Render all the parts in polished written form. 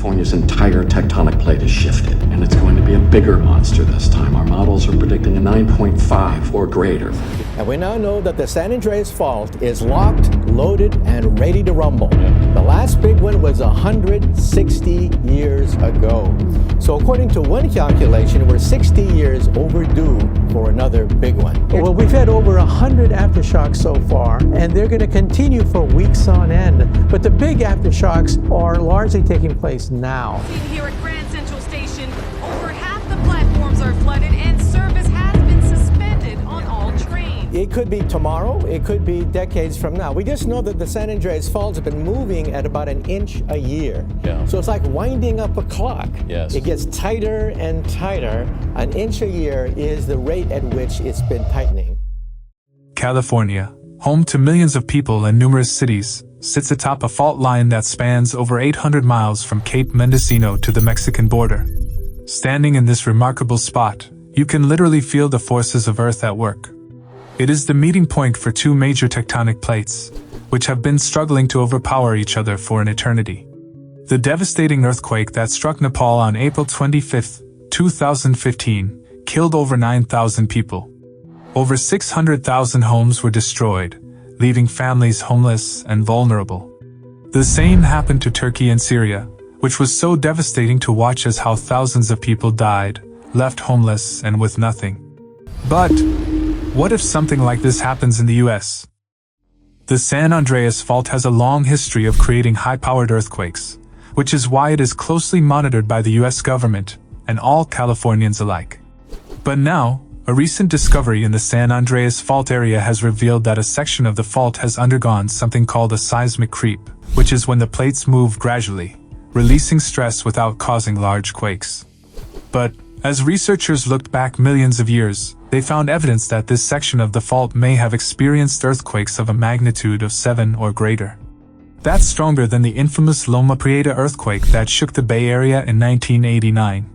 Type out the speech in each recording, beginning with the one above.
California's entire tectonic plate has shifted, and it's going to be a bigger monster this time. Our models are predicting a 9.5 or greater. And we now know that the San Andreas Fault is locked, loaded, and ready to rumble. The last big one was 160 years ago. So according to one calculation, we're 60 years overdue for another big one. Well, we've had over 100 aftershocks so far, and they're going to continue for weeks on end. But the big aftershocks are largely taking place now. Here at Grand Central Station, over half the platforms are flooded and service has been suspended on all trains. It could be tomorrow, it could be decades from now. We just know that the San Andreas Fault has been moving at about an inch a year. Yeah. So it's like winding up a clock. Yes. It gets tighter and tighter. An inch a year is the rate at which it's been tightening. California, home to millions of people and numerous cities, sits atop a fault line that spans over 800 miles from Cape Mendocino to the Mexican border. Standing in this remarkable spot, you can literally feel the forces of Earth at work. It is the meeting point for two major tectonic plates, which have been struggling to overpower each other for an eternity. The devastating earthquake that struck Nepal on April 25, 2015, killed over 9,000 people. Over 600,000 homes were destroyed, leaving families homeless and vulnerable. The same happened to Turkey and Syria, which was so devastating to watch as how thousands of people died, left homeless and with nothing. But what if something like this happens in the US? The San Andreas Fault has a long history of creating high-powered earthquakes, which is why it is closely monitored by the US government and all Californians alike. But now, a recent discovery in the San Andreas Fault area has revealed that a section of the fault has undergone something called a seismic creep, which is when the plates move gradually, releasing stress without causing large quakes. But as researchers looked back millions of years, they found evidence that this section of the fault may have experienced earthquakes of a magnitude of 7 or greater. That's stronger than the infamous Loma Prieta earthquake that shook the Bay Area in 1989.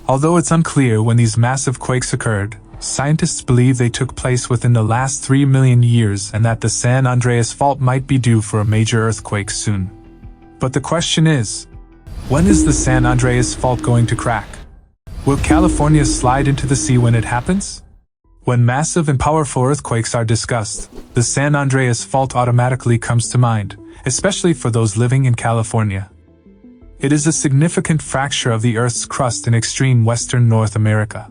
Although it's unclear when these massive quakes occurred, scientists believe they took place within the last 3 million years and that the San Andreas Fault might be due for a major earthquake soon. But the question is, when is the San Andreas Fault going to crack? Will California slide into the sea when it happens? When massive and powerful earthquakes are discussed, the San Andreas Fault automatically comes to mind, especially for those living in California. It is a significant fracture of the Earth's crust in extreme western North America.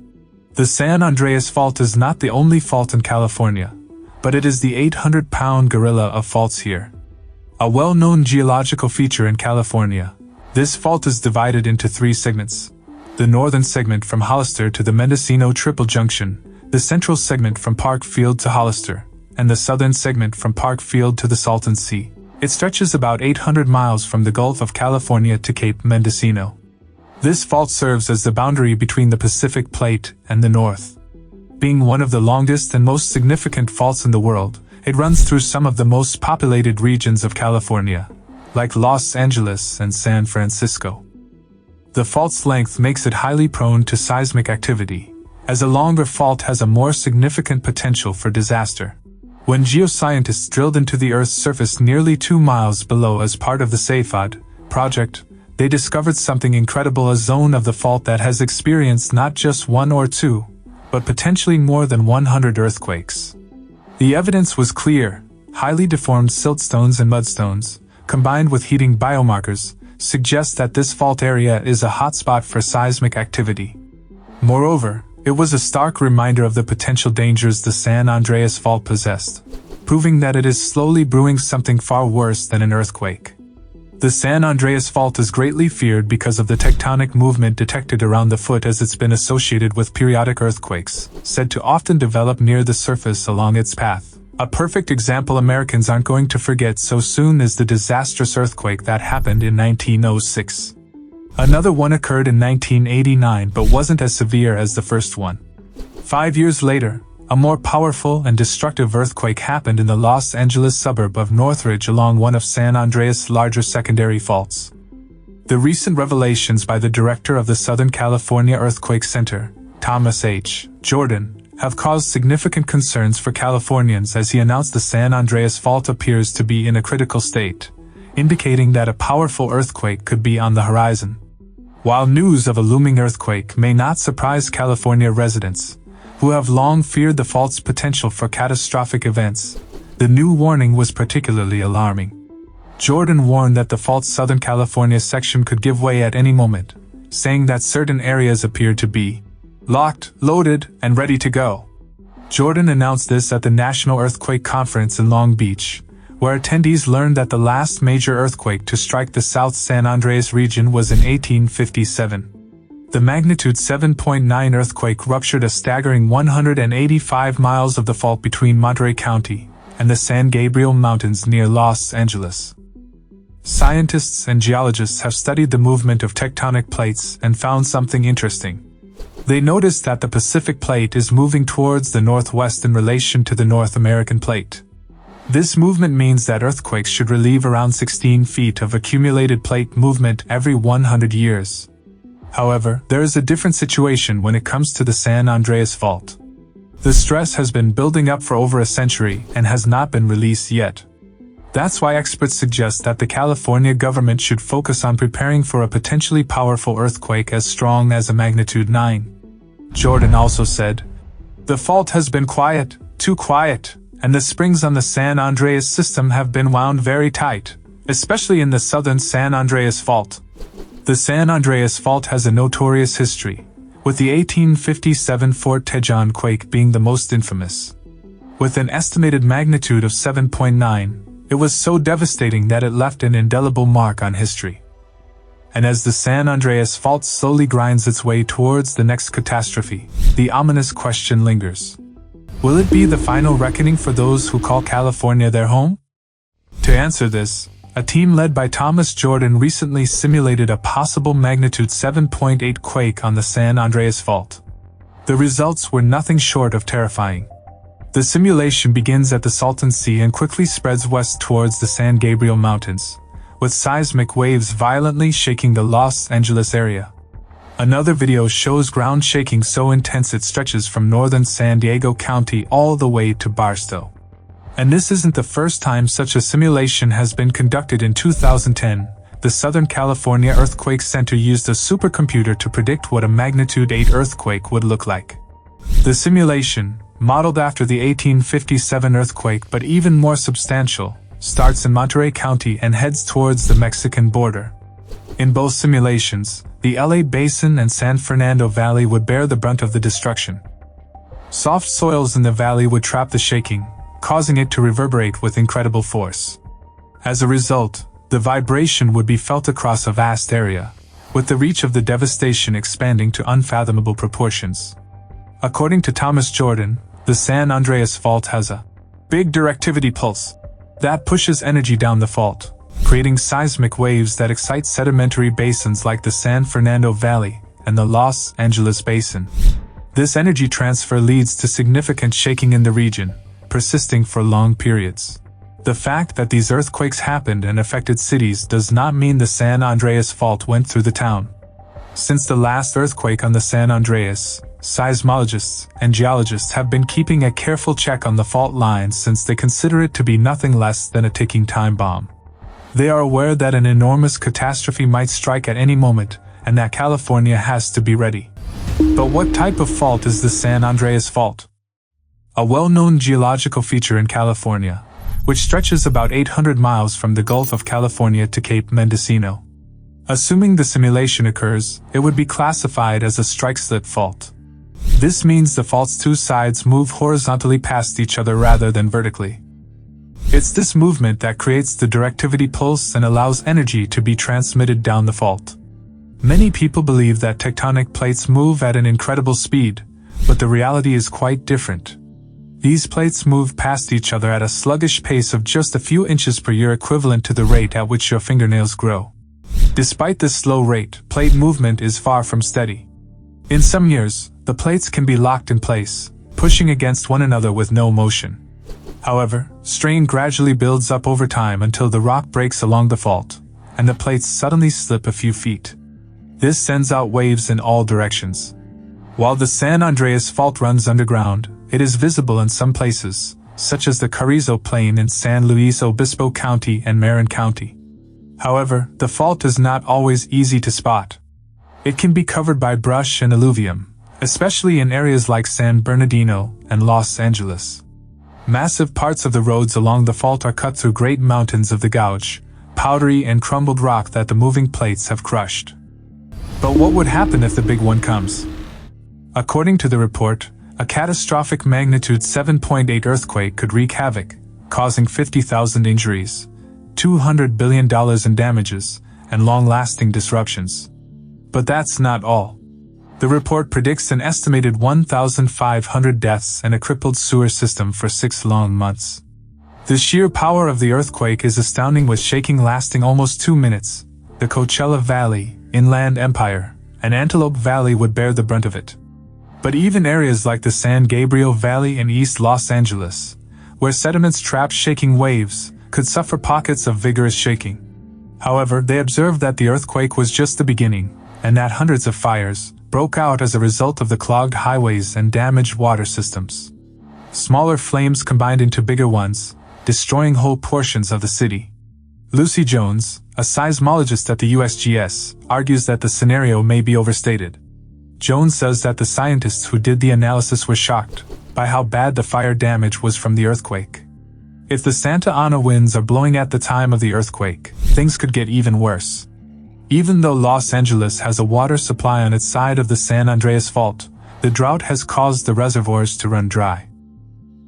The San Andreas Fault is not the only fault in California, but it is the 800-pound gorilla of faults here. A well-known geological feature in California, this fault is divided into 3 segments. The northern segment from Hollister to the Mendocino Triple Junction, the central segment from Park Field to Hollister, and the southern segment from Park Field to the Salton Sea. It stretches about 800 miles from the Gulf of California to Cape Mendocino. This fault serves as the boundary between the Pacific Plate and the North. Being one of the longest and most significant faults in the world, it runs through some of the most populated regions of California, like Los Angeles and San Francisco. The fault's length makes it highly prone to seismic activity, as a longer fault has a more significant potential for disaster. When geoscientists drilled into the Earth's surface nearly 2 miles below as part of the CEFAD project, they discovered something incredible: a zone of the fault that has experienced not just 1 or 2, but potentially more than 100 earthquakes. The evidence was clear: highly deformed siltstones and mudstones, combined with heating biomarkers, suggest that this fault area is a hotspot for seismic activity. Moreover, it was a stark reminder of the potential dangers the San Andreas Fault possessed, proving that it is slowly brewing something far worse than an earthquake. The San Andreas Fault is greatly feared because of the tectonic movement detected around the foot, as it's been associated with periodic earthquakes, said to often develop near the surface along its path. A perfect example Americans aren't going to forget so soon is the disastrous earthquake that happened in 1906. Another one occurred in 1989 but wasn't as severe as the first one. 5 years later, a more powerful and destructive earthquake happened in the Los Angeles suburb of Northridge along one of San Andreas' larger secondary faults. The recent revelations by the director of the Southern California Earthquake Center, Thomas H. Jordan, have caused significant concerns for Californians, as he announced the San Andreas Fault appears to be in a critical state, indicating that a powerful earthquake could be on the horizon. While news of a looming earthquake may not surprise California residents, who have long feared the fault's potential for catastrophic events, the new warning was particularly alarming. Jordan warned that the fault's Southern California section could give way at any moment, saying that certain areas appeared to be locked, loaded, and ready to go. Jordan announced this at the National Earthquake Conference in Long Beach, where attendees learned that the last major earthquake to strike the South San Andreas region was in 1857. The magnitude 7.9 earthquake ruptured a staggering 185 miles of the fault between Monterey County and the San Gabriel Mountains near Los Angeles. Scientists and geologists have studied the movement of tectonic plates and found something interesting. They noticed that the Pacific Plate is moving towards the northwest in relation to the North American Plate. This movement means that earthquakes should relieve around 16 feet of accumulated plate movement every 100 years. However, there is a different situation when it comes to the San Andreas Fault. The stress has been building up for over a century and has not been released yet. That's why experts suggest that the California government should focus on preparing for a potentially powerful earthquake as strong as a magnitude 9. Jordan also said, "The fault has been quiet, too quiet, and the springs on the San Andreas system have been wound very tight, especially in the southern San Andreas Fault." The San Andreas Fault has a notorious history, with the 1857 Fort Tejon quake being the most infamous. With an estimated magnitude of 7.9, it was so devastating that it left an indelible mark on history. And as the San Andreas Fault slowly grinds its way towards the next catastrophe, the ominous question lingers. Will it be the final reckoning for those who call California their home? To answer this, a team led by Thomas Jordan recently simulated a possible magnitude 7.8 quake on the San Andreas Fault. The results were nothing short of terrifying. The simulation begins at the Salton Sea and quickly spreads west towards the San Gabriel Mountains, with seismic waves violently shaking the Los Angeles area. Another video shows ground shaking so intense it stretches from northern San Diego County all the way to Barstow. And this isn't the first time such a simulation has been conducted. In 2010, the Southern California Earthquake Center used a supercomputer to predict what a magnitude 8 earthquake would look like. The simulation, modeled after the 1857 earthquake but even more substantial, starts in Monterey County and heads towards the Mexican border. In both simulations, the LA Basin and San Fernando Valley would bear the brunt of the destruction. Soft soils in the valley would trap the shaking, causing it to reverberate with incredible force. As a result, the vibration would be felt across a vast area, with the reach of the devastation expanding to unfathomable proportions. According to Thomas Jordan, the San Andreas Fault has a big directivity pulse that pushes energy down the fault, creating seismic waves that excite sedimentary basins like the San Fernando Valley and the Los Angeles Basin. This energy transfer leads to significant shaking in the region, persisting for long periods. The fact that these earthquakes happened and affected cities does not mean the San Andreas Fault went through the town. Since the last earthquake on the San Andreas, seismologists and geologists have been keeping a careful check on the fault lines since they consider it to be nothing less than a ticking time bomb. They are aware that an enormous catastrophe might strike at any moment, and that California has to be ready. But what type of fault is the San Andreas Fault? A well-known geological feature in California, which stretches about 800 miles from the Gulf of California to Cape Mendocino. Assuming the simulation occurs, it would be classified as a strike-slip fault. This means the fault's two sides move horizontally past each other rather than vertically. It's this movement that creates the directivity pulse and allows energy to be transmitted down the fault. Many people believe that tectonic plates move at an incredible speed, but the reality is quite different. These plates move past each other at a sluggish pace of just a few inches per year, equivalent to the rate at which your fingernails grow. Despite this slow rate, plate movement is far from steady. In some years, the plates can be locked in place, pushing against one another with no motion. However, strain gradually builds up over time until the rock breaks along the fault, and the plates suddenly slip a few feet. This sends out waves in all directions. While the San Andreas Fault runs underground, it is visible in some places, such as the Carrizo Plain in San Luis Obispo County and Marin County. However, the fault is not always easy to spot. It can be covered by brush and alluvium, especially in areas like San Bernardino and Los Angeles. Massive parts of the roads along the fault are cut through great mountains of the gouge, powdery and crumbled rock that the moving plates have crushed. But what would happen if the big one comes? According to the report, a catastrophic magnitude 7.8 earthquake could wreak havoc, causing 50,000 injuries, $200 billion in damages, and long-lasting disruptions. But that's not all. The report predicts an estimated 1,500 deaths and a crippled sewer system for 6 long months. The sheer power of the earthquake is astounding, with shaking lasting almost 2 minutes. The Coachella Valley, Inland Empire, and Antelope Valley would bear the brunt of it. But even areas like the San Gabriel Valley in East Los Angeles, where sediments trap shaking waves, could suffer pockets of vigorous shaking. However, they observed that the earthquake was just the beginning, and that hundreds of fires broke out as a result of the clogged highways and damaged water systems. Smaller flames combined into bigger ones, destroying whole portions of the city. Lucy Jones, a seismologist at the USGS, argues that the scenario may be overstated. Jones says that the scientists who did the analysis were shocked by how bad the fire damage was from the earthquake. If the Santa Ana winds are blowing at the time of the earthquake, things could get even worse. Even though Los Angeles has a water supply on its side of the San Andreas Fault, the drought has caused the reservoirs to run dry.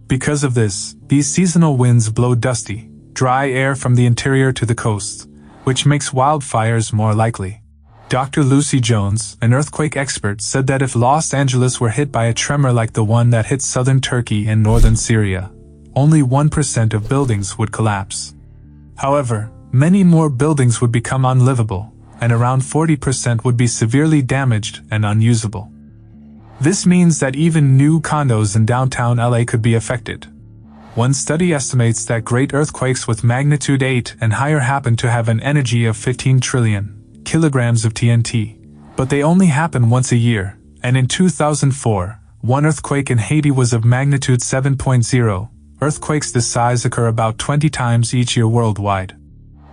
Because of this, these seasonal winds blow dusty, dry air from the interior to the coast, which makes wildfires more likely. Dr. Lucy Jones, an earthquake expert, said that if Los Angeles were hit by a tremor like the one that hit southern Turkey and northern Syria, only 1% of buildings would collapse. However, many more buildings would become unlivable, and around 40% would be severely damaged and unusable. This means that even new condos in downtown LA could be affected. One study estimates that great earthquakes with magnitude 8 and higher happen to have an energy of 15 trillion kilograms of TNT, but they only happen once a year, and in 2004, one earthquake in Haiti was of magnitude 7.0. Earthquakes this size occur about 20 times each year worldwide.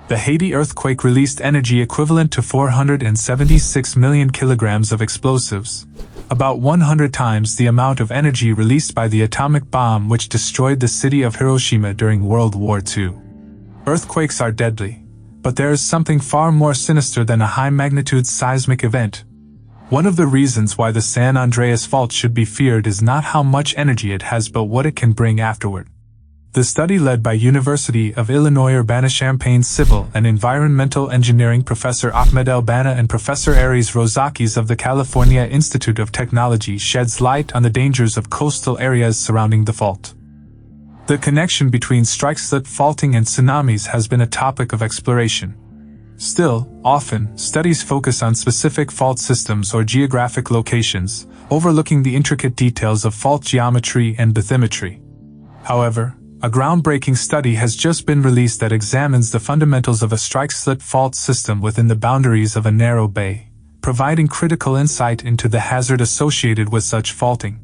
The Haiti earthquake released energy equivalent to 476 million kilograms of explosives, about 100 times the amount of energy released by the atomic bomb which destroyed the city of Hiroshima during World War II. Earthquakes are deadly, but there is something far more sinister than a high-magnitude seismic event. One of the reasons why the San Andreas Fault should be feared is not how much energy it has but what it can bring afterward. The study, led by University of Illinois Urbana-Champaign Civil and Environmental Engineering Professor Ahmed El-Banna and Professor Aries Rozakis of the California Institute of Technology, sheds light on the dangers of coastal areas surrounding the fault. The connection between strike-slip faulting and tsunamis has been a topic of exploration. Still, often, studies focus on specific fault systems or geographic locations, overlooking the intricate details of fault geometry and bathymetry. However, a groundbreaking study has just been released that examines the fundamentals of a strike-slip fault system within the boundaries of a narrow bay, providing critical insight into the hazard associated with such faulting.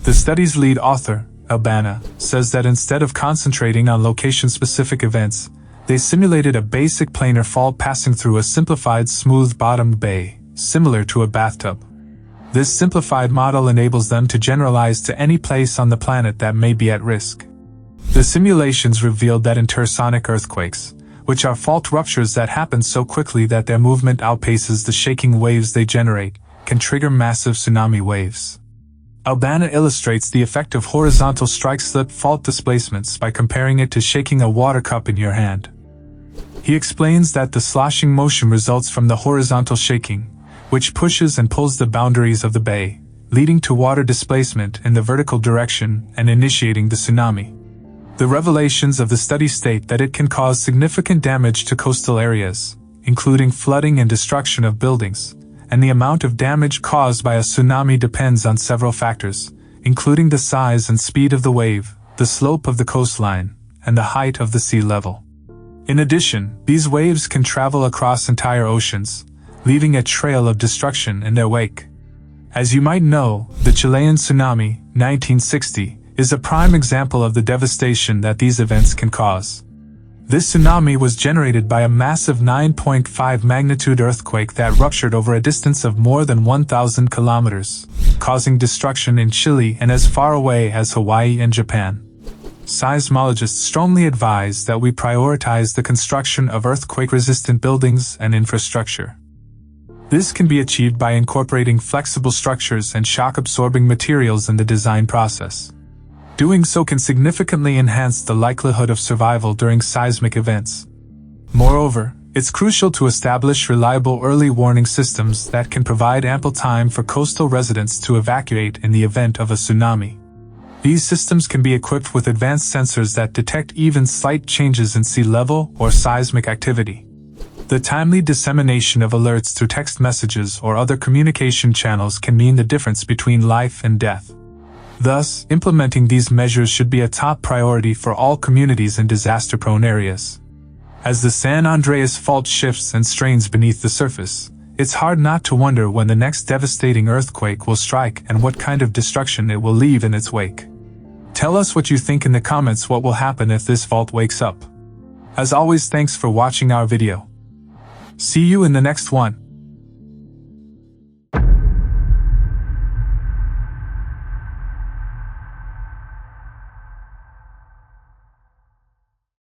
The study's lead author, El-Banna, says that instead of concentrating on location-specific events, they simulated a basic planar fault passing through a simplified smooth-bottomed bay, similar to a bathtub. This simplified model enables them to generalize to any place on the planet that may be at risk. The simulations revealed that intersonic earthquakes, which are fault ruptures that happen so quickly that their movement outpaces the shaking waves they generate, can trigger massive tsunami waves. El-Banna illustrates the effect of horizontal strike-slip fault displacements by comparing it to shaking a water cup in your hand. He explains that the sloshing motion results from the horizontal shaking, which pushes and pulls the boundaries of the bay, leading to water displacement in the vertical direction and initiating the tsunami. The revelations of the study state that it can cause significant damage to coastal areas, including flooding and destruction of buildings, and the amount of damage caused by a tsunami depends on several factors, including the size and speed of the wave, the slope of the coastline, and the height of the sea level. In addition, these waves can travel across entire oceans, leaving a trail of destruction in their wake. As you might know, the Chilean tsunami, 1960, is a prime example of the devastation that these events can cause. This tsunami was generated by a massive 9.5 magnitude earthquake that ruptured over a distance of more than 1,000 kilometers, causing destruction in Chile and as far away as Hawaii and Japan. Seismologists strongly advise that we prioritize the construction of earthquake-resistant buildings and infrastructure. This can be achieved by incorporating flexible structures and shock-absorbing materials in the design process. Doing so can significantly enhance the likelihood of survival during seismic events. Moreover, it's crucial to establish reliable early warning systems that can provide ample time for coastal residents to evacuate in the event of a tsunami. These systems can be equipped with advanced sensors that detect even slight changes in sea level or seismic activity. The timely dissemination of alerts through text messages or other communication channels can mean the difference between life and death. Thus, implementing these measures should be a top priority for all communities in disaster-prone areas. As the San Andreas fault shifts and strains beneath the surface, it's hard not to wonder when the next devastating earthquake will strike and what kind of destruction it will leave in its wake. Tell us what you think in the comments. What will happen if this fault wakes up? As always, thanks for watching our video. See you in the next one.